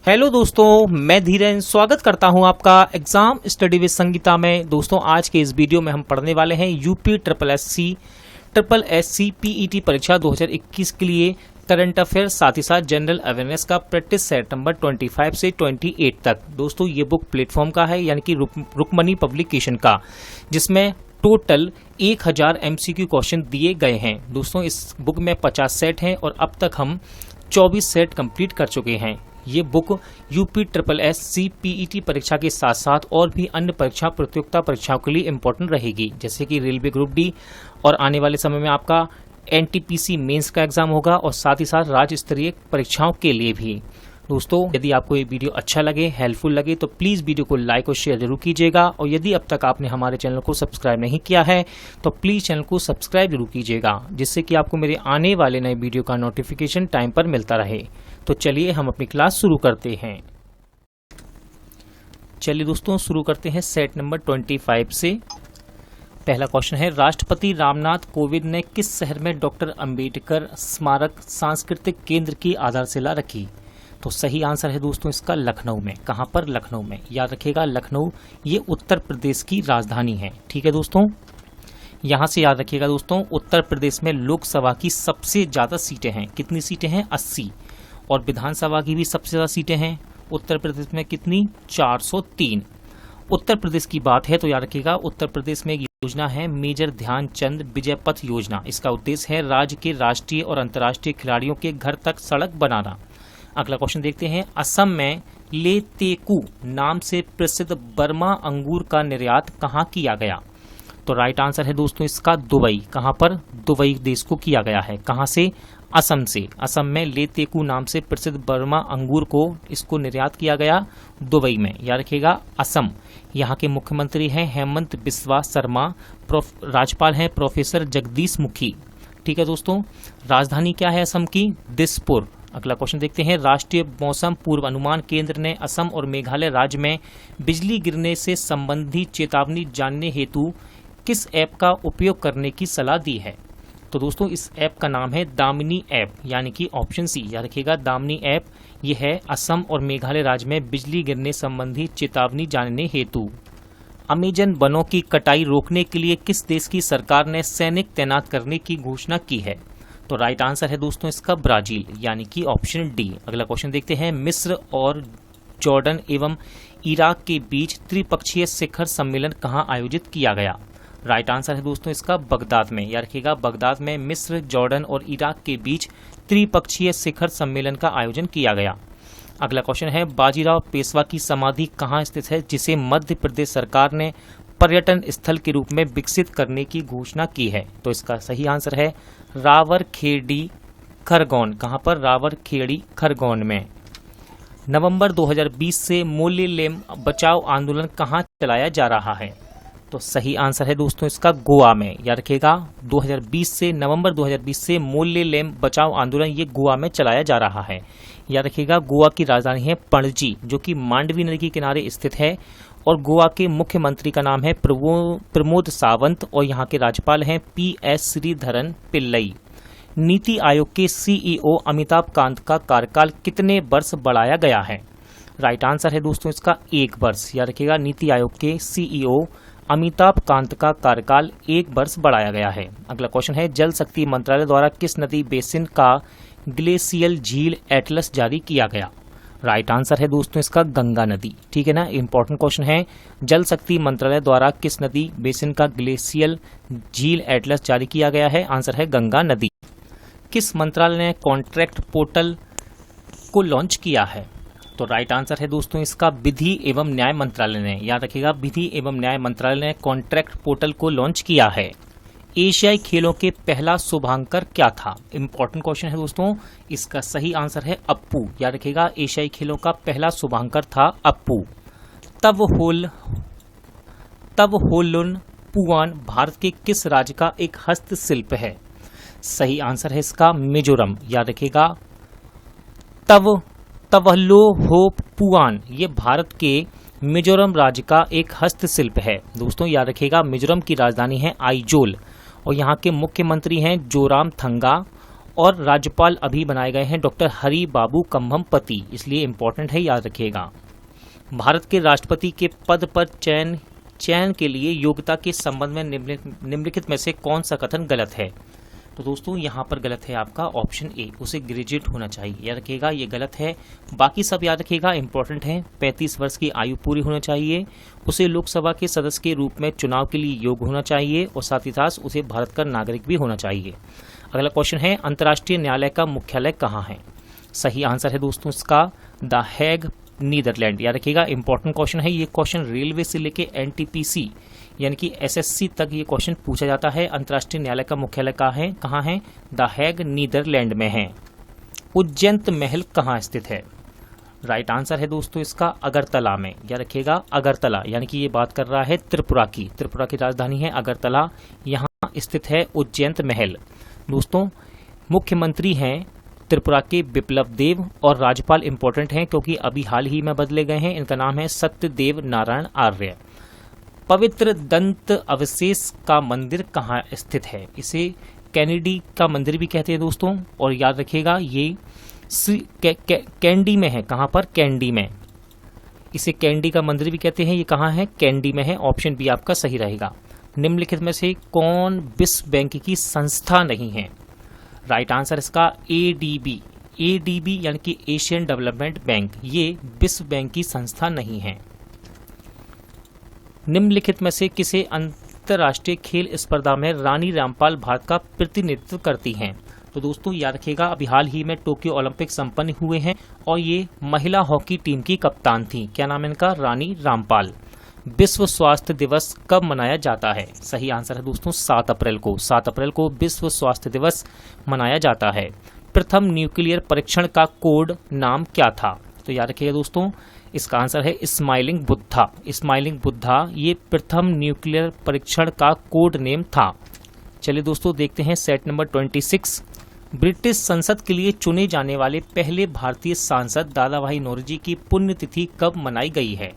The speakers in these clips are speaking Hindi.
हेलो दोस्तों, मैं धीरेन स्वागत करता हूं आपका एग्जाम स्टडी विद संगीता में। दोस्तों, आज के इस वीडियो में हम पढ़ने वाले हैं UP triple S C PET परीक्षा 2021 के लिए करंट अफेयर, साथ ही साथ जनरल अवेयरनेस का प्रैक्टिस सेट नंबर 25 से 28 तक। दोस्तों, ये बुक प्लेटफॉर्म का है, यानी कि रुकमनी पब्लिकेशन का, जिसमें टोटल 1000 MCQ क्वेश्चन दिए गए हैं। दोस्तों, इस बुक में 50 सेट हैं और अब तक हम 24 सेट कंप्लीट कर चुके हैं। ये book UP triple S C PET परीक्षा के साथ साथ और भी अन्य परीक्षा प्रतियोगिता परीक्षाओं के लिए इम्पोर्टेंट रहेगी, जैसे कि रेलवे ग्रुप डी, और आने वाले समय में आपका NTPC मेंस का एग्जाम होगा, और साथ ही साथ राज्य स्तरीय परीक्षाओं के लिए भी। दोस्तों, यदि आपको ये वीडियो अच्छा लगे, हेल्पफुल लगे, तो प्लीज़ वीडियो को लाइक और शेयर जरूर कीजिएगा। और यदि अब तक आपने हमारे चैनल को सब्सक्राइब नहीं किया है तो प्लीज़ चैनल को सब्सक्राइब जरूर कीजिएगा, जिससे कि आपको मेरे आने वाले नए वीडियो का नोटिफिकेशन टाइम पर मिलता रहे। तो चलिए हम अपनी क्लास शुरू करते हैं। चलिए दोस्तों, शुरू करते हैं सेट नंबर 25 से। पहला क्वेश्चन है, राष्ट्रपति रामनाथ कोविंद ने किस शहर में डॉक्टर अंबेडकर स्मारक सांस्कृतिक केंद्र की आधारशिला रखी? तो सही आंसर है दोस्तों इसका लखनऊ में। कहां पर? लखनऊ में। याद रखिएगा, लखनऊ ये उत्तर प्रदेश की राजधानी है। ठीक है दोस्तों, यहां से याद रखिएगा दोस्तों, उत्तर प्रदेश में लोकसभा की सबसे ज्यादा सीटें हैं। कितनी सीटें हैं? 80। और विधानसभा की भी सबसे ज्यादा सीटें हैं उत्तर प्रदेश में। कितनी? 403। उत्तर प्रदेश की बात है तो याद रखिएगा, उत्तर प्रदेश में एक योजना है मेजर ध्यानचंद विजय पथ योजना। इसका उद्देश्य है राज्य के राष्ट्रीय और अंतर्राष्ट्रीय खिलाड़ियों के घर तक सड़क बनाना। अगला क्वेश्चन देखते हैं, असम में लेतेकू नाम से प्रसिद्ध बर्मा अंगूर का निर्यात कहाँ किया गया? तो राइट आंसर है दोस्तों इसका दुबई। कहां पर? दुबई देश को किया गया है। कहां से? असम से। असम में लेतेकू नाम से प्रसिद्ध बर्मा अंगूर को इसको निर्यात किया गया दुबई में। याद रखिएगा, असम। यहाँ के मुख्यमंत्री हैं हेमंत बिस्वा शर्मा, राज्यपाल हैं प्रोफेसर जगदीश मुखी। ठीक है दोस्तों, राजधानी क्या है असम की? दिसपुर। अगला क्वेश्चन देखते हैं, राष्ट्रीय मौसम पूर्व अनुमान केंद्र ने असम और मेघालय राज्य में बिजली गिरने से संबंधित चेतावनी जानने हेतु किस ऐप का उपयोग करने की सलाह दी है? तो दोस्तों, इस ऐप का नाम है दामिनी ऐप, यानी कि ऑप्शन सी। याद रखिएगा, दामिनी ऐप ये है असम और मेघालय राज्य में बिजली गिरने संबंधी चेतावनी जानने हेतु। अमेजन वनों की कटाई रोकने के लिए किस देश की सरकार ने सैनिक तैनात करने की घोषणा की है? तो राइट आंसर है दोस्तों इसका ब्राजील, यानी कि ऑप्शन डी। अगला क्वेश्चन देखते हैं, मिस्र और जॉर्डन एवं इराक के बीच त्रिपक्षीय शिखर सम्मेलन कहां आयोजित किया गया? राइट आंसर है दोस्तों इसका बगदाद में। याद रखिएगा, बगदाद में मिस्र, जॉर्डन और इराक के बीच त्रिपक्षीय शिखर सम्मेलन का आयोजन किया गया। अगला क्वेश्चन है, बाजीराव पेशवा की समाधि कहाँ स्थित है, जिसे मध्य प्रदेश सरकार ने पर्यटन स्थल के रूप में विकसित करने की घोषणा की है? तो इसका सही आंसर है रावरखेड़ी खरगोन। कहां पर? रावरखेड़ी खरगोन में। नवंबर 2020 से मोले लेम बचाओ आंदोलन कहां चलाया जा रहा है? तो सही आंसर है दोस्तों इसका गोवा में। याद रखिएगा, 2020 से नवंबर 2020 से मोले लेम बचाओ आंदोलन ये गोवा में चलाया जा रहा है। याद रखिएगा, गोवा की राजधानी है पणजी, जो कि मांडवी नदी के किनारे स्थित है, और गोवा के मुख्यमंत्री का नाम है प्रमोद सावंत, और यहाँ के राज्यपाल हैं PS श्रीधरन पिल्लई। नीति आयोग के CEO अमिताभ कांत का कार्यकाल कितने वर्ष बढ़ाया गया है? राइट आंसर है दोस्तों इसका 1 वर्ष। याद रखिएगा, नीति आयोग के CEO अमिताभ कांत का कार्यकाल 1 वर्ष बढ़ाया गया है। अगला क्वेश्चन है, जल शक्ति मंत्रालय द्वारा किस नदी बेसिन का ग्लेशियल झील एटलस जारी किया गया? राइट आंसर है दोस्तों इसका गंगा नदी। ठीक है ना, इंपॉर्टेंट क्वेश्चन है। जल शक्ति मंत्रालय द्वारा किस नदी बेसिन का ग्लेशियल झील एटलस जारी किया गया है? आंसर है गंगा नदी। किस मंत्रालय ने कॉन्ट्रैक्ट पोर्टल को लॉन्च किया है? तो राइट आंसर है दोस्तों इसका विधि एवं न्याय मंत्रालय ने। याद रखिएगा, विधि एवं न्याय मंत्रालय ने कॉन्ट्रैक्ट पोर्टल को लॉन्च किया है। एशियाई खेलों के पहला शुभांकर क्या था? इंपॉर्टेंट क्वेश्चन है दोस्तों, इसका सही आंसर है अप्पू। याद रखिएगा, एशियाई खेलों का पहला शुभांकर था अप्पू। तब होलुन पुआन भारत के किस राज्य का एक हस्तशिल्प है? सही आंसर है इसका मिजोरम। याद रखिएगा, तवलोहोपुआन ये भारत के मिजोरम राज्य का एक हस्तशिल्प है। दोस्तों याद रखिएगा, मिजोरम की राजधानी है आइजोल, और यहाँ के मुख्यमंत्री हैं जोरामथंगा, और राज्यपाल अभी बनाए गए हैं डॉक्टर हरि बाबू कम्भमपति, इसलिए इंपॉर्टेंट है, याद रखिएगा। भारत के राष्ट्रपति के पद पर चयन के लिए योग्यता के संबंध में निम्नलिखित में से कौन सा कथन गलत है? तो दोस्तों यहाँ पर गलत है आपका ऑप्शन ए, उसे ग्रेजुएट होना चाहिए, याद रखिएगा, ये गलत है। बाकी सब याद रखिएगा, इंपॉर्टेंट है। 35 वर्ष की आयु पूरी होना चाहिए, उसे लोकसभा के सदस्य के रूप में चुनाव के लिए योग्य होना चाहिए और साथ ही साथ उसे भारत का नागरिक भी होना चाहिए। अगला क्वेश्चन है, अंतर्राष्ट्रीय न्यायालय का मुख्यालय कहाँ है? सही आंसर है दोस्तों इसका द हेग, नीदरलैंड, याद रखिएगा, इंपॉर्टेंट क्वेश्चन है। ये क्वेश्चन रेलवे से लेके एनटीपीसी यानी कि एसएससी तक ये क्वेश्चन पूछा जाता है। अंतर्राष्ट्रीय न्यायालय का मुख्यालय कहाँ है? द हेग, नीदरलैंड में है। उज्जैन महल कहाँ स्थित है? राइट आंसर है दोस्तों इसका अगरतला में, याद रखिएगा, अगरतला, यानी कि ये बात कर रहा है त्रिपुरा की राजधानी है अगरतला, यहाँ स्थित है उज्जैन महल। दोस्तों मुख्यमंत्री हैं त्रिपुरा के बिप्लब देव और राज्यपाल इंपॉर्टेंट हैं क्योंकि अभी हाल ही में बदले गए हैं। इनका नाम है सत्यदेव नारायण आर्य। पवित्र दंत अवशेष का मंदिर कहाँ स्थित है? इसे कैनेडी का मंदिर भी कहते हैं दोस्तों, और याद रखिएगा ये कैंडी में है। कहाँ पर? कैंडी में। इसे कैंडी का मंदिर भी कहते हैं। ये कहाँ है? कैंडी में है। ऑप्शन बी आपका सही रहेगा। निम्नलिखित में से कौन विश्व बैंक की संस्था नहीं है? राइट आंसर इसका एडीबी यानी कि एशियन डेवलपमेंट बैंक, ये विश्व बैंक की संस्था नहीं है। निम्नलिखित में से किसे अंतर्राष्ट्रीय खेल स्पर्धा में रानी रामपाल भारत का प्रतिनिधित्व करती हैं? तो दोस्तों याद रखिएगा, अभी हाल ही में टोक्यो ओलंपिक संपन्न हुए हैं और ये महिला हॉकी टीम की कप्तान थी। क्या नाम है इनका? रानी रामपाल। विश्व स्वास्थ्य दिवस कब मनाया जाता है? सही आंसर है दोस्तों 7 अप्रैल को। 7 अप्रैल को विश्व स्वास्थ्य दिवस मनाया जाता है। प्रथम न्यूक्लियर परीक्षण का कोड नाम क्या था? तो याद रखिएगा दोस्तों, इसका आंसर है स्माइलिंग बुद्धा। स्माइलिंग बुद्धा ये प्रथम न्यूक्लियर परीक्षण का कोड नेम था। चलिए दोस्तों देखते हैं सेट नंबर 26। ब्रिटिश संसद के लिए चुने जाने वाले पहले भारतीय सांसद दादा भाई नौरोजी की पुण्यतिथि कब मनाई गई है?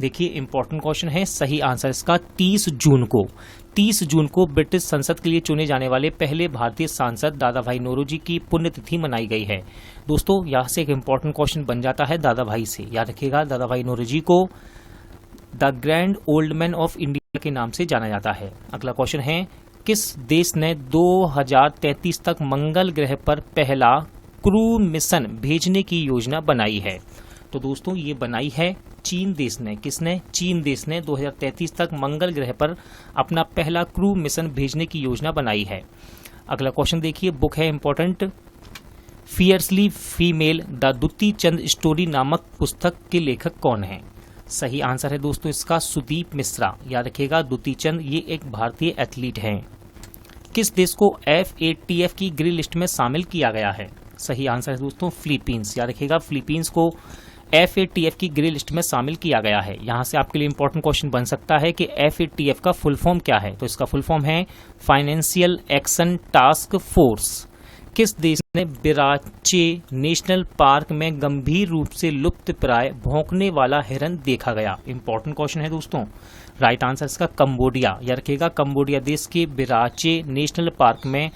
देखिए इंपॉर्टेंट क्वेश्चन है। सही आंसर इसका 30 जून को। 30 जून को ब्रिटिश संसद के लिए चुने जाने वाले पहले भारतीय सांसद दादा भाई नौरोजी की पुण्यतिथि मनाई गई है। दोस्तों यहाँ से एक इंपॉर्टेंट क्वेश्चन बन जाता है दादा भाई से, याद रखिएगा, दादा भाई नौरोजी को the grand old man of India के नाम से जाना जाता है। अगला क्वेश्चन है, किस देश ने 2033 तक मंगल ग्रह पर पहला क्रू मिशन भेजने की योजना बनाई है? तो दोस्तों ये बनाई है चीन देश ने। किसने? चीन देश ने 2033 तक मंगल ग्रह पर अपना पहला क्रू मिशन भेजने की योजना बनाई है। अगला क्वेश्चन देखिए, बुक है important, fiercely female the Dutee Chand story नामक पुस्तक के लेखक कौन है? सही आंसर है दोस्तों इसका सुदीप मिश्रा। याद रखिएगा, दुती चंद ये एक भारतीय एथलीट हैं। किस देश को FATF की ग्रे लिस्ट में शामिल किया गया है? सही आंसर है दोस्तों फिलीपींस। याद रखिएगा, फिलीपींस को FATF की ग्रे लिस्ट में शामिल किया गया है। यहाँ से आपके लिए इंपॉर्टेंट क्वेश्चन बन सकता है कि FATF का फुल फॉर्म क्या है? तो इसका फुल फॉर्म है फाइनेंशियल एक्शन टास्क फोर्स। किस देश ने बिराचे नेशनल पार्क में गंभीर रूप से लुप्त प्राय भौंकने वाला हिरन देखा गया? इंपॉर्टेंट क्वेश्चन है दोस्तों। राइट आंसर इसका कंबोडिया। याद रखिएगा, कंबोडिया देश के बिराचे नेशनल पार्क में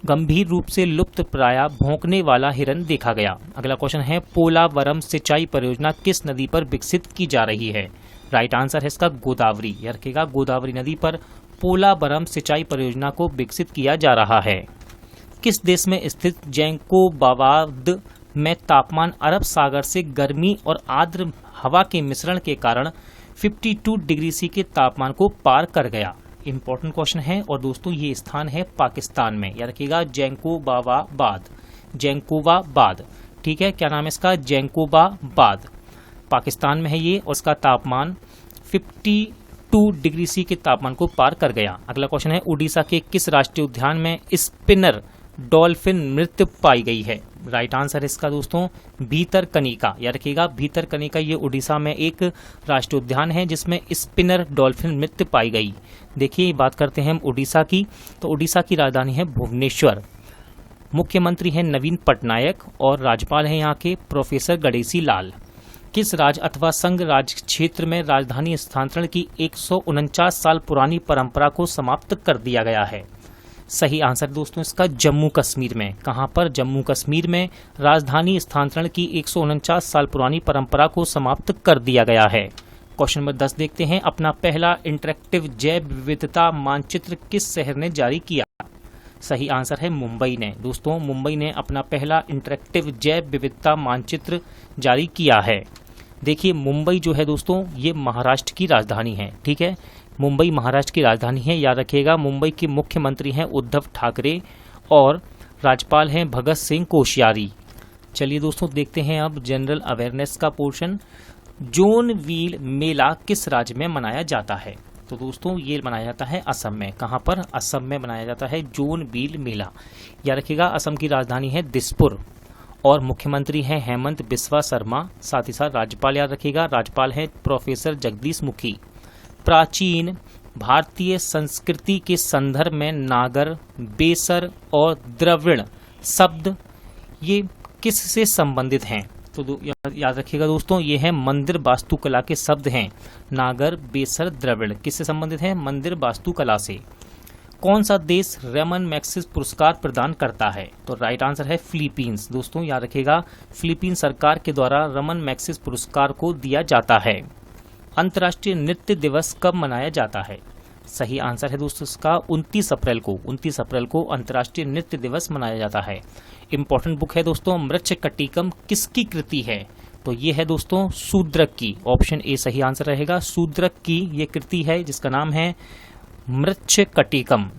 गंभीर रूप से लुप्त प्राय भौंकने वाला हिरन देखा गया। अगला क्वेश्चन है, पोलावरम सिंचाई परियोजना किस नदी पर विकसित की जा रही है? राइट आंसर है इसका गोदावरी। याद रखिएगा, गोदावरी नदी पर पोलावरम सिंचाई परियोजना को विकसित किया जा रहा है। किस देश में स्थित जैकोबाबाद में तापमान अरब सागर से गर्मी और आर्द्र हवा के मिश्रण के कारण 52 डिग्री सी के तापमान को पार कर गया? इंपॉर्टेंट क्वेश्चन है और दोस्तों ये स्थान है पाकिस्तान में। याद रखिएगा, जैकोबाबाद, ठीक है, क्या नाम है इसका? जैकोबाबाद, पाकिस्तान में है ये और इसका तापमान 52 डिग्री सी के तापमान को पार कर गया। अगला क्वेश्चन है, उड़ीसा के किस राष्ट्रीय उद्यान में स्पिनर डॉल्फिन मृत पाई गई है? राइट आंसर इसका दोस्तों भीतरकनिका। याद रखिएगा, भीतरकनिका ये उड़ीसा में एक राष्ट्रीय उद्यान है जिसमें स्पिनर डॉल्फिन मृत पाई गई। देखिए बात करते हैं हम उड़ीसा की, तो उड़ीसा की राजधानी है भुवनेश्वर। मुख्यमंत्री हैं नवीन पटनायक और राज्यपाल हैं यहाँ के प्रोफेसर गणेशी लाल। किस राज्य अथवा संघ राज्य क्षेत्र में राजधानी स्थानांतरण की 149 साल पुरानी परंपरा को समाप्त कर दिया गया है? सही आंसर दोस्तों इसका जम्मू कश्मीर में। कहां पर? जम्मू कश्मीर में राजधानी स्थानांतरण की 149 साल पुरानी परंपरा को समाप्त कर दिया गया है। क्वेश्चन नंबर 10 देखते हैं। अपना पहला इंटरैक्टिव जैव विविधता मानचित्र किस शहर ने जारी किया? सही आंसर है मुंबई ने। दोस्तों मुंबई ने अपना पहला इंटरैक्टिव जैव विविधता मानचित्र जारी किया है। देखिए मुंबई जो है दोस्तों ये महाराष्ट्र की राजधानी है। ठीक है, मुंबई महाराष्ट्र की राजधानी है, याद रखिएगा। मुंबई के मुख्यमंत्री हैं उद्धव ठाकरे और राज्यपाल हैं भगत सिंह कोश्यारी। चलिए दोस्तों देखते हैं अब जनरल अवेयरनेस का पोर्शन। जोन व्हील मेला किस राज्य में मनाया जाता है? तो दोस्तों ये मनाया जाता है असम में। कहाँ पर? असम में मनाया जाता है जोन व्हील मेला। याद रखिएगा असम की राजधानी है दिसपुर और मुख्यमंत्री हैं हेमंत बिस्वा शर्मा। साथ ही साथ राज्यपाल याद रखिएगा, राज्यपाल हैं प्रोफेसर जगदीश मुखी। प्राचीन भारतीय संस्कृति के संदर्भ में नागर, बेसर और द्रविड़ शब्द ये किस से संबंधित हैं? तो याद रखिएगा दोस्तों ये है मंदिर वास्तुकला के शब्द हैं। नागर, बेसर, द्रविड़ किससे संबंधित हैं? मंदिर वास्तुकला से। कौन सा देश रमन मैग्सेसे पुरस्कार प्रदान करता है? तो राइट आंसर है फिलीपींस। दोस्तों याद रखिएगा फिलीपीन सरकार के द्वारा रमन मैग्सेसे पुरस्कार को दिया जाता है। अंतर्राष्ट्रीय नृत्य दिवस कब मनाया जाता है? सही आंसर है दोस्तों इसका 29 अप्रैल को। 29 अप्रैल को अंतर्राष्ट्रीय नृत्य दिवस मनाया जाता है। इंपॉर्टेंट बुक है दोस्तों मृच्छकटिकम किसकी कृति है? तो ये है दोस्तों शूद्रक की। ऑप्शन ए सही आंसर रहेगा। शूद्रक की ये कृति है जिसका नाम है मृच्छकटिकम।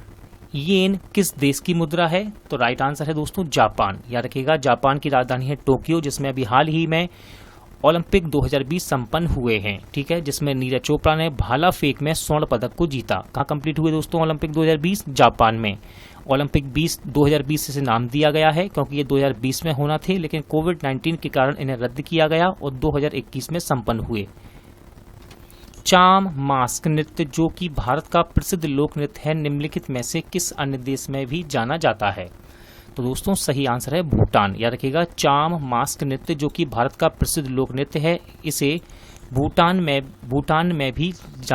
येन किस देश की मुद्रा है? तो राइट आंसर है दोस्तों जापान। याद रखिएगा जापान की राजधानी है टोक्यो, जिसमें अभी हाल ही में ओलंपिक 2020 संपन्न हुए हैं। ठीक है, जिसमें नीरज चोपड़ा ने भाला फेंक में स्वर्ण पदक को जीता। कहाँ कंप्लीट हुए दोस्तों ओलंपिक 2020? जापान में। ओलंपिक 2020 से नाम दिया गया है क्योंकि ये 2020 में होना थे, लेकिन कोविड-19 के कारण इन्हें रद्द किया गया और 2021 में संपन्न हुए। चाम मास्क नृत्य जो कि भारत का प्रसिद्ध लोक नृत्य है, निम्नलिखित में से किस अन्य देश में भी जाना जाता है? तो दोस्तों सही आंसर है भूटान। याद रखिएगा चाम मास्क नृत्य जो कि भारत का प्रसिद्ध लोक नृत्य है, इसे भूटान में भी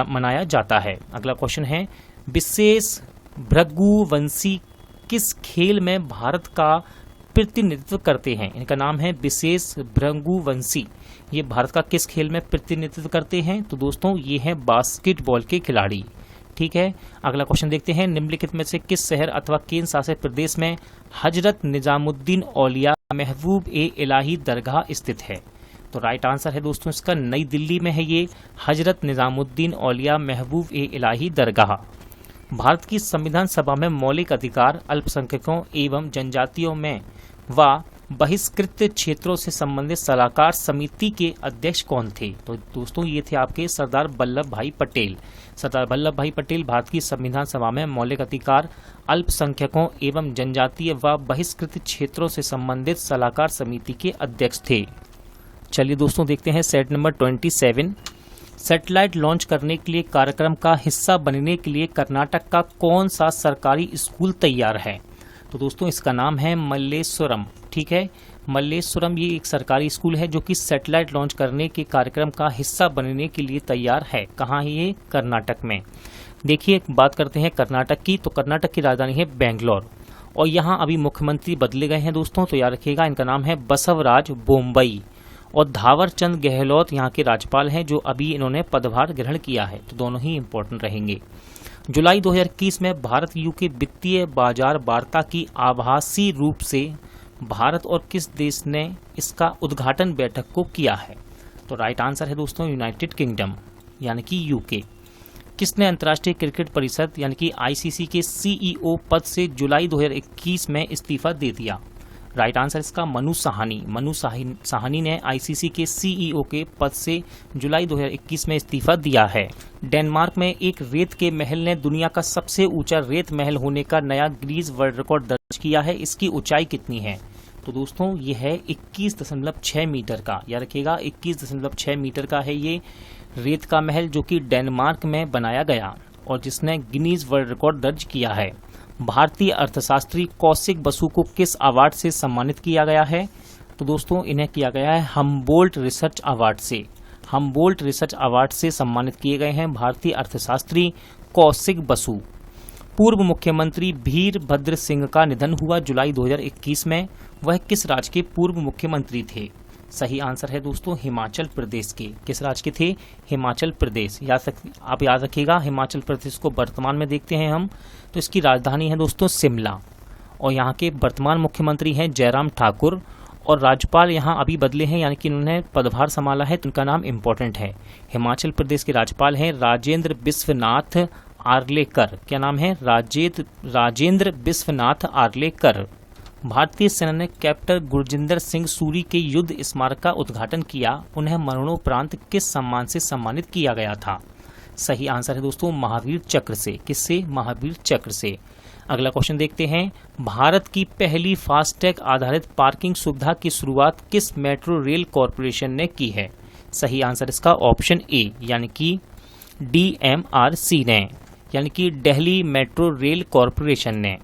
मनाया जाता है। अगला क्वेश्चन है विशेष भृगुवंशी किस खेल में भारत का प्रतिनिधित्व करते हैं? इनका नाम है विशेष भृगुवंशी। ये भारत का किस खेल में प्रतिनिधित्व करते हैं? तो दोस्तों ये है बास्केटबॉल के खिलाड़ी। ठीक है, अगला क्वेश्चन देखते हैं निम्नलिखित में से किस शहर अथवा केंद्र शासित प्रदेश में हजरत निजामुद्दीन औलिया महबूब ए इलाही दरगाह स्थित है? तो राइट आंसर है दोस्तों इसका नई दिल्ली में है ये हजरत निजामुद्दीन औलिया महबूब ए इलाही दरगाह। भारत की संविधान सभा में मौलिक अधिकार अल्पसंख्यकों एवं जनजातियों में व बहिष्कृत क्षेत्रों से संबंधित सलाहकार समिति के अध्यक्ष कौन थे? तो दोस्तों ये थे आपके सरदार वल्लभ भाई पटेल। सरदार वल्लभ भाई पटेल भारत की संविधान सभा में मौलिक अधिकार अल्पसंख्यकों एवं जनजातीय व बहिष्कृत क्षेत्रों से संबंधित सलाहकार समिति के अध्यक्ष थे। चलिए दोस्तों देखते हैं सेट नंबर 27। सैटेलाइट लॉन्च करने के लिए कार्यक्रम का हिस्सा बनने के लिए कर्नाटक का कौन सा सरकारी स्कूल तैयार है? तो दोस्तों इसका नाम है मल्लेश्वरम। ठीक है, मल्लेश्वरम ये एक सरकारी स्कूल है जो कि सैटेलाइट लॉन्च करने के कार्यक्रम का हिस्सा बनने के लिए तैयार है। कहाँ है ये? कर्नाटक में। देखिए बात करते हैं कर्नाटक की, तो कर्नाटक की राजधानी है बेंगलोर और यहाँ अभी मुख्यमंत्री बदले गए हैं दोस्तों, तो याद रखिएगा इनका नाम है बसवराज बोम्बई और धावर चंद गहलोत यहाँ के राज्यपाल हैं जो अभी इन्होंने पदभार ग्रहण किया है, तो दोनों ही इम्पोर्टेंट रहेंगे। जुलाई 2021 में भारत यूके वित्तीय बाजार वार्ता की आभासी रूप से भारत और किस देश ने इसका उद्घाटन बैठक को किया है? तो राइट आंसर है दोस्तों यूनाइटेड किंगडम यानी कि यूके। किसने अंतर्राष्ट्रीय क्रिकेट परिषद यानी कि आईसीसी के सीईओ पद से जुलाई 2021 में इस्तीफा दे दिया? राइट आंसर इसका मनु साहनी। मनु साहनी ने आईसीसी के सीईओ के पद से जुलाई 2021 में इस्तीफा दिया है। डेनमार्क में एक रेत के महल ने दुनिया का सबसे ऊंचा रेत महल होने का नया गिनीज वर्ल्ड रिकॉर्ड दर्ज किया है। इसकी ऊंचाई कितनी है? तो दोस्तों ये है 21.6 मीटर का। याद रखिएगा 21.6 मीटर का है ये रेत का महल जो कि डेनमार्क में बनाया गया और जिसने गिनीज वर्ल्ड रिकॉर्ड दर्ज किया है। भारतीय अर्थशास्त्री कौशिक बसु को किस अवार्ड से सम्मानित किया गया है? तो दोस्तों इन्हें किया गया है हम्बोल्ट रिसर्च अवार्ड से। हम्बोल्ट रिसर्च अवार्ड से सम्मानित किए गए हैं भारतीय अर्थशास्त्री कौशिक बसु। पूर्व मुख्यमंत्री वीरभद्र सिंह का निधन हुआ जुलाई 2021 में। वह किस राज्य के पूर्व मुख्यमंत्री थे? सही आंसर है दोस्तों हिमाचल प्रदेश के। किस राज्य के थे? हिमाचल प्रदेश। आप याद रखिएगा, हिमाचल प्रदेश को वर्तमान में देखते हैं हम तो इसकी राजधानी है दोस्तों शिमला, और यहाँ के वर्तमान मुख्यमंत्री हैं जयराम ठाकुर, और राज्यपाल यहाँ अभी बदले हैं, यानी कि उन्होंने पदभार संभाला है तो उनका नाम इम्पोर्टेंट है। हिमाचल प्रदेश के राज्यपाल हैं राजेंद्र बिस्वनाथ आर्लेकर। क्या नाम है? राजेंद्र बिस्वनाथ आर्लेकर। भारतीय सेना ने कैप्टन गुरजिंदर सिंह सूरी के युद्ध स्मारक का उद्घाटन किया। उन्हें मरणोपरांत किस सम्मान से सम्मानित किया गया था? सही आंसर है दोस्तों महावीर चक्र से। किससे? महावीर चक्र से। अगला क्वेश्चन देखते हैं। भारत की पहली फास्टैग आधारित पार्किंग सुविधा की शुरुआत किस मेट्रो रेल कॉरपोरेशन ने की है? सही आंसर इसका ऑप्शन ए, यानी कि DMRC ने, यानी कि दिल्ली मेट्रो रेल कॉरपोरेशन ने।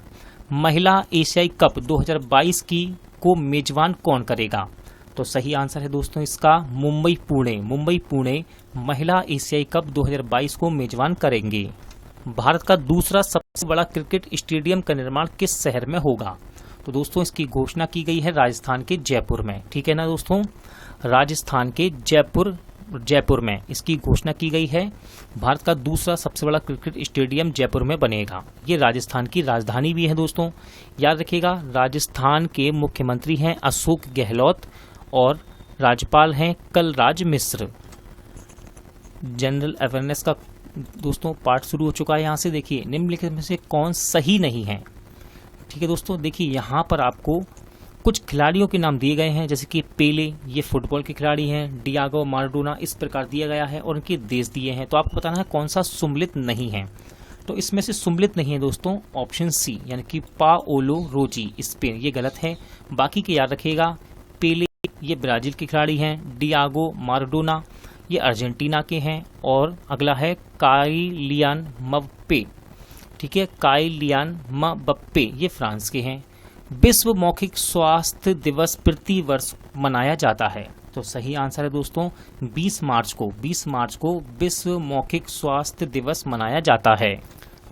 महिला एशियाई कप 2022 को मेजबान कौन करेगा? तो सही आंसर है दोस्तों इसका मुंबई पुणे महिला एशियाई कप 2022 को मेजबान करेंगे। भारत का दूसरा सबसे बड़ा क्रिकेट स्टेडियम का निर्माण किस शहर में होगा? तो दोस्तों इसकी घोषणा की गई है राजस्थान के जयपुर में। ठीक है ना दोस्तों, राजस्थान के जयपुर में इसकी घोषणा की गई है। भारत का दूसरा सबसे बड़ा क्रिकेट स्टेडियम जयपुर में बनेगा। ये राजस्थान की राजधानी भी है दोस्तों, याद रखिएगा। राजस्थान के मुख्यमंत्री हैं अशोक गहलोत और राज्यपाल हैं कलराज मिश्र। जनरल अवेयरनेस का दोस्तों पार्ट शुरू हो चुका है। यहाँ से देखिए निम्नलिखित में से कौन सही नहीं है। ठीक है दोस्तों, देखिए यहाँ पर आपको कुछ खिलाड़ियों के नाम दिए गए हैं, जैसे कि पेले, ये फुटबॉल के खिलाड़ी हैं, डियागो माराडोना, इस प्रकार दिया गया है, और उनके देश दिए हैं। तो आपको बताना है कौन सा सुम्मिलित नहीं है। तो इसमें से सुम्मिलित नहीं है दोस्तों ऑप्शन सी, यानी कि पाओलो रोजी स्पेन, ये गलत है। बाकी के याद रखिएगा, पेले ये ब्राजील के खिलाड़ी हैं, डियागो माराडोना ये अर्जेंटीना के हैं, और अगला है काइलियान मबाप्पे। ठीक है, काइलियान मबाप्पे ये फ्रांस के हैं। विश्व मौखिक स्वास्थ्य दिवस प्रति वर्ष मनाया जाता है। तो सही आंसर है दोस्तों 20 मार्च को विश्व मौखिक स्वास्थ्य दिवस मनाया जाता है।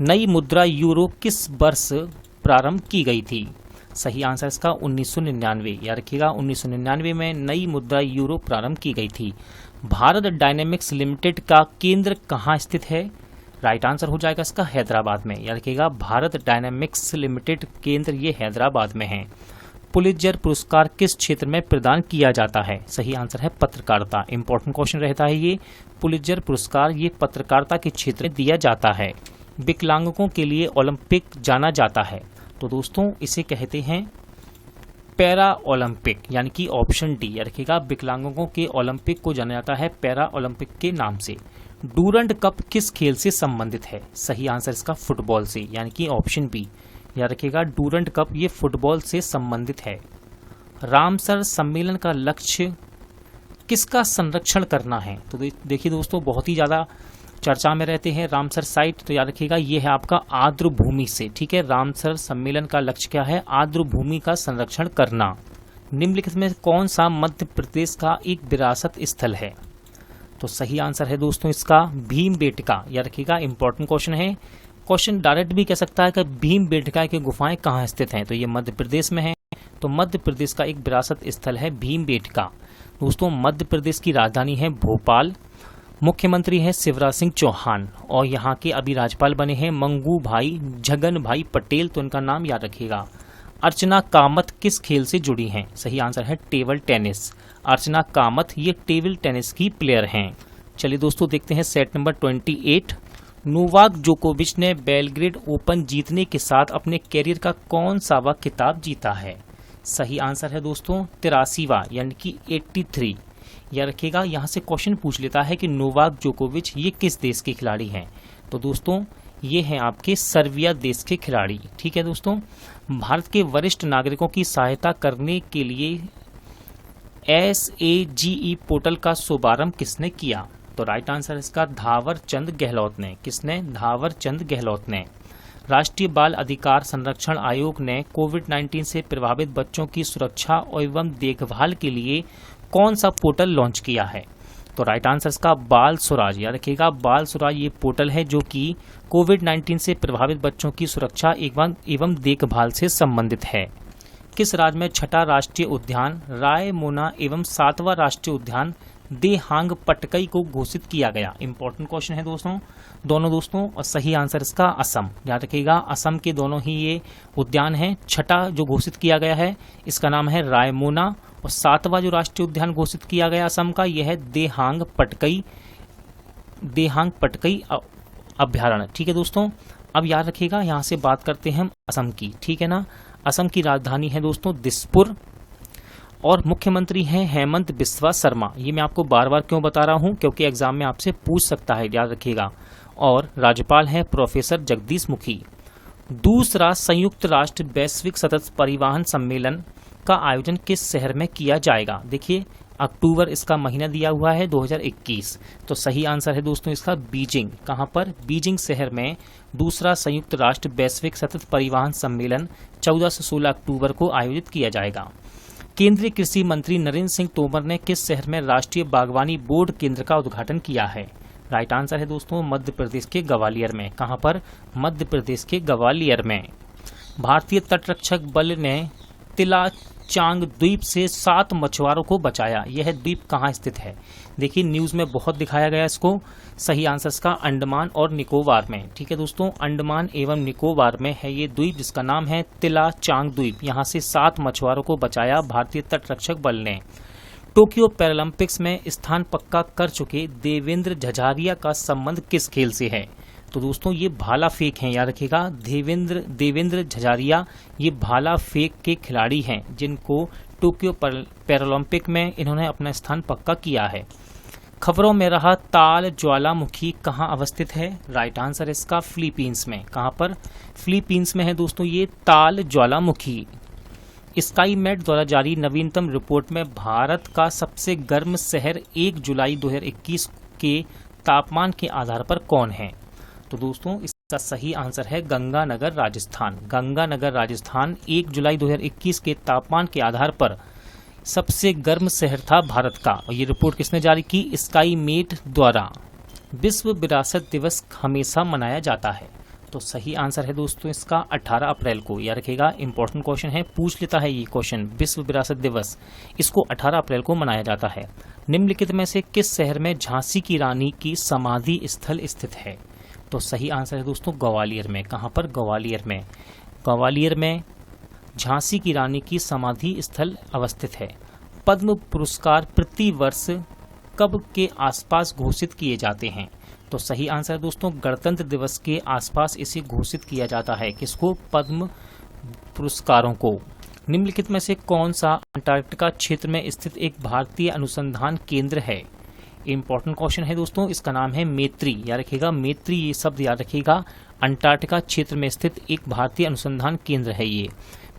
नई मुद्रा यूरो किस वर्ष प्रारंभ की गई थी? सही आंसर इसका 1999, याद रखिएगा 1999 में नई मुद्रा यूरो प्रारंभ की गई थी। भारत डायनेमिक्स लिमिटेड का केंद्र कहाँ स्थित है? राइट आंसर हो जाएगा इसका हैदराबाद में। याद रखिएगा भारत डायनेमिक्स लिमिटेड केंद्र ये हैदराबाद में है। पुलित्जर पुरस्कार किस क्षेत्र में प्रदान किया जाता है? सही आंसर है पत्रकारिता। इंपॉर्टेंट क्वेश्चन रहता है ये। पुलित्जर पुरस्कार ये पत्रकारिता के क्षेत्र में दिया जाता है। विकलांगों के लिए ओलंपिक जाना जाता है, तो दोस्तों इसे कहते हैं पैरा ओलंपिक, यानी कि ऑप्शन डी। याद रखिएगा विकलांगों के ओलंपिक को जाना जाता है पैरा ओलंपिक के नाम से। डूरंड कप किस खेल से संबंधित है? सही आंसर इसका फुटबॉल से, यानी कि ऑप्शन बी। याद रखिएगा डूरंड कप ये फुटबॉल से संबंधित है। रामसर सम्मेलन का लक्ष्य किसका संरक्षण करना है? तो देखिए दोस्तों बहुत ही ज्यादा चर्चा में रहते हैं रामसर साइट, तो याद रखिएगा ये है आपका आर्द्र भूमि से। ठीक है, रामसर सम्मेलन का लक्ष्य क्या है? आर्द्र भूमि का संरक्षण करना। निम्नलिखित में कौन सा मध्य प्रदेश का एक विरासत स्थल है? तो सही आंसर है दोस्तों इसका भीमबेटका। याद रखिएगा इंपॉर्टेंट क्वेश्चन है। क्वेश्चन डायरेक्ट भी कह सकता है कि भीमबेटका की गुफाएं कहाँ स्थित हैं, तो ये मध्य प्रदेश में है। तो मध्य प्रदेश का एक विरासत स्थल है भीमबेटका। दोस्तों मध्य प्रदेश की राजधानी है भोपाल। मुख्यमंत्री है शिवराज सिंह चौहान, और यहाँ के अभी राज्यपाल बने हैं मंगू भाई जगन भाई पटेल, तो उनका नाम याद रखिएगा। अर्चना कामत किस खेल से जुड़ी हैं? सही आंसर है टेबल टेनिस। अर्चना कामत ये टेबल टेनिस की प्लेयर हैं। चलिए दोस्तों देखते हैं सेट नंबर 28। नोवाक जोकोविच ने बेलग्रेड ओपन जीतने के साथ अपने कैरियर का कौन सा खिताब जीता है? सही आंसर है दोस्तों 83वां, यानी कि 83। याद रखिएगा यहाँ से क्वेश्चन पूछ लेता है कि नोवाक जोकोविच ये किस देश के खिलाड़ी हैं? तो दोस्तों ये हैं आपके सर्बिया देश के खिलाड़ी। ठीक है दोस्तों, भारत के वरिष्ठ नागरिकों की सहायता करने के लिए SAGE पोर्टल का शुभारंभ किसने किया? तो राइट आंसर इसका धावर चंद गहलोत ने। किसने? धावर चंद गहलोत ने। राष्ट्रीय बाल अधिकार संरक्षण आयोग ने कोविड-19 से प्रभावित बच्चों की सुरक्षा एवं देखभाल के लिए कौन सा पोर्टल लॉन्च किया है? तो राइट आंसर इसका बाल स्वराज, याद रखिएगा बाल स्वराज ये पोर्टल है जो कि कोविड-19 से प्रभावित बच्चों की सुरक्षा एवं देखभाल से संबंधित है। किस राज्य में छठा राष्ट्रीय उद्यान रायमोना एवं 7वां राष्ट्रीय उद्यान देहांग पटकई को घोषित किया गया? इंपॉर्टेंट क्वेश्चन है दोस्तों, और सही आंसर इसका असम, याद रखिएगा असम के दोनों ही ये उद्यान हैं। छठा जो घोषित किया गया है इसका नाम है रायमोना, और 7वां जो राष्ट्रीय उद्यान घोषित किया गया असम का यह है देहांग पटकई अभ्यारण्य। ठीक है दोस्तों, अब याद रखिएगा यहाँ से बात करते हैं हम असम की, ठीक है ना। असम की राजधानी है दोस्तों दिसपुर, और मुख्यमंत्री हैं हेमंत बिस्वा शर्मा। ये मैं आपको बार बार क्यों बता रहा हूँ, क्योंकि एग्जाम में आपसे पूछ सकता है, याद रखिएगा। और राज्यपाल हैं प्रोफेसर जगदीश मुखी। दूसरा संयुक्त राष्ट्र वैश्विक सतत परिवहन सम्मेलन का आयोजन किस शहर में किया जाएगा? देखिए अक्टूबर इसका महीना दिया हुआ है 2021, तो सही आंसर है दोस्तों इसका बीजिंग। कहाँ पर? बीजिंग शहर में दूसरा संयुक्त राष्ट्र वैश्विक सतत परिवहन सम्मेलन 14 से 16 अक्टूबर को आयोजित किया जाएगा। केंद्रीय कृषि मंत्री नरेंद्र सिंह तोमर ने किस शहर में राष्ट्रीय बागवानी बोर्ड केंद्र का उद्घाटन किया है? राइट आंसर है दोस्तों मध्य प्रदेश के ग्वालियर में। कहां पर? मध्य प्रदेश के ग्वालियर में। भारतीय तटरक्षक बल ने तिलाचांग द्वीप से 7 मछुआरों को बचाया। यह द्वीप कहाँ स्थित है? देखिए न्यूज में बहुत दिखाया गया इसको। सही आंसर इसका अंडमान और निकोबार में। ठीक है दोस्तों, अंडमान एवं निकोबार में है ये द्वीप जिसका नाम है तिलाचांग द्वीप। यहाँ से 7 मछुआरों को बचाया भारतीय तटरक्षक बल ने। टोक्यो पैरालंपिक्स में स्थान पक्का कर चुके देवेंद्र झझारिया का संबंध किस खेल से है? तो दोस्तों ये भाला फेंक हैं, याद रखिएगा। देवेंद्र झझारिया ये भाला फेंक के खिलाड़ी हैं जिनको टोक्यो पैरालंपिक में इन्होंने अपना स्थान पक्का किया है। खबरों में रहा ताल ज्वालामुखी कहाँ अवस्थित है? राइट आंसर इसका फिलीपींस में। कहाँ पर? फिलीपींस में है दोस्तों ये ताल ज्वालामुखी। स्काई मेट द्वारा जारी नवीनतम रिपोर्ट में भारत का सबसे गर्म शहर 1 जुलाई 2021 के तापमान के आधार पर कौन है? तो दोस्तों इसका सही आंसर है गंगानगर राजस्थान। गंगानगर राजस्थान 1 जुलाई 2021 के तापमान के आधार पर सबसे गर्म शहर था भारत का। और ये रिपोर्ट किसने जारी की? स्काई मेट द्वारा। विश्व विरासत दिवस हमेशा मनाया जाता है, तो सही आंसर है दोस्तों इसका 18 अप्रैल को। याद रखिएगा इंपॉर्टेंट क्वेश्चन है, पूछ लेता है ये क्वेश्चन। विश्व विरासत दिवस इसको 18 अप्रैल को मनाया जाता है। निम्नलिखित में से किस शहर में झांसी की रानी की समाधि स्थल स्थित है? तो सही आंसर है दोस्तों ग्वालियर में। कहाँ पर? ग्वालियर में। ग्वालियर में झांसी की रानी की समाधि स्थल अवस्थित है। पद्म पुरस्कार प्रति वर्ष कब के आसपास घोषित किए जाते हैं? तो सही आंसर है दोस्तों गणतंत्र दिवस के आसपास इसे घोषित किया जाता है। किसको? पद्म पुरस्कारों को। निम्नलिखित में से कौन सा अंटार्कटिका क्षेत्र में स्थित एक भारतीय अनुसंधान केंद्र है? इंपॉर्टेंट क्वेश्चन है दोस्तों, इसका नाम है मैत्री। याद रखिएगा मैत्री, ये शब्द याद रखिएगा। अंटार्कटिका क्षेत्र में स्थित एक भारतीय अनुसंधान केंद्र है ये।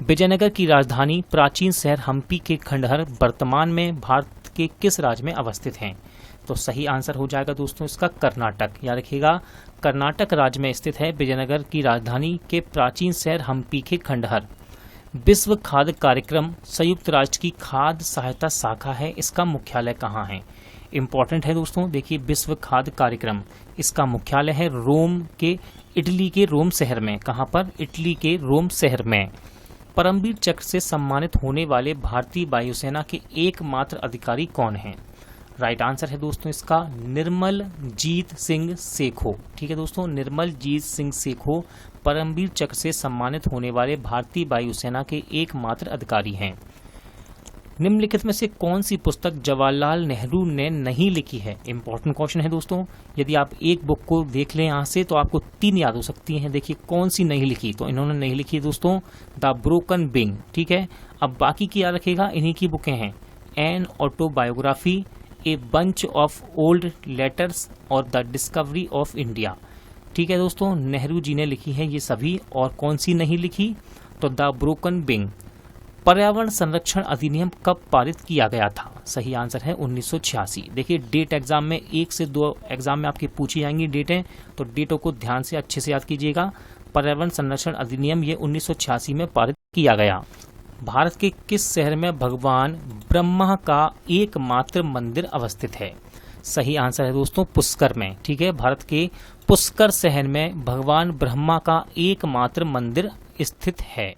विजयनगर की राजधानी प्राचीन शहर हम्पी के खंडहर वर्तमान में भारत के किस राज्य में अवस्थित हैं? तो सही आंसर हो जाएगा दोस्तों इसका कर्नाटक। याद रखिएगा कर्नाटक राज्य में स्थित है विजयनगर की राजधानी के प्राचीन शहर हम्पी के खंडहर। विश्व खाद्य कार्यक्रम संयुक्त राष्ट्र की खाद्य सहायता शाखा है, इसका मुख्यालय कहाँ है? इंपॉर्टेंट है दोस्तों, देखिए विश्व खाद्य कार्यक्रम इसका मुख्यालय है रोम के इटली के रोम शहर में। कहाँ पर? इटली के रोम शहर में। परमवीर चक्र से सम्मानित होने वाले भारतीय वायुसेना के एकमात्र अधिकारी कौन हैं? राइट आंसर है दोस्तों इसका निर्मलजीत सिंह सेखो। ठीक है दोस्तों, निर्मलजीत सिंह सेखो परमवीर चक्र से सम्मानित होने वाले भारतीय वायुसेना के एकमात्र अधिकारी हैं। निम्नलिखित में से कौन सी पुस्तक जवाहरलाल नेहरू ने नहीं लिखी है? इंपॉर्टेंट क्वेश्चन है दोस्तों। यदि आप एक बुक को देख लें यहाँ से तो आपको 3 याद हो सकती हैं। देखिए कौन सी नहीं लिखी, तो इन्होंने नहीं लिखी है दोस्तों द ब्रोकन विंग। ठीक है, अब बाकी की याद रखिएगा, इन्हीं की बुकें हैं an autobiography, a bunch of old letters और द डिस्कवरी ऑफ इंडिया। ठीक है दोस्तों, नेहरू जी ने लिखी है ये सभी। और कौन सी नहीं लिखी? तो द ब्रोकन विंग। पर्यावरण संरक्षण अधिनियम कब पारित किया गया था? सही आंसर है 1986। देखिए डेट एग्जाम में 1 से 2 एग्जाम में आपकी पूछी जाएंगी डेटें, तो डेटों को ध्यान से अच्छे से याद कीजिएगा। पर्यावरण संरक्षण अधिनियम ये 1986 में पारित किया गया। भारत के किस शहर में भगवान ब्रह्मा का एकमात्र मंदिर अवस्थित है? सही आंसर है दोस्तों पुष्कर में। ठीक है, भारत के पुष्कर शहर में भगवान ब्रह्मा का एकमात्र मंदिर स्थित है।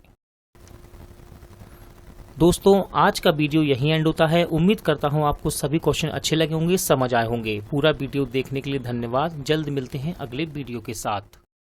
दोस्तों आज का वीडियो यहीं एंड होता है। उम्मीद करता हूं आपको सभी क्वेश्चन अच्छे लगे होंगे, समझ आए होंगे। पूरा वीडियो देखने के लिए धन्यवाद। जल्द मिलते हैं अगले वीडियो के साथ।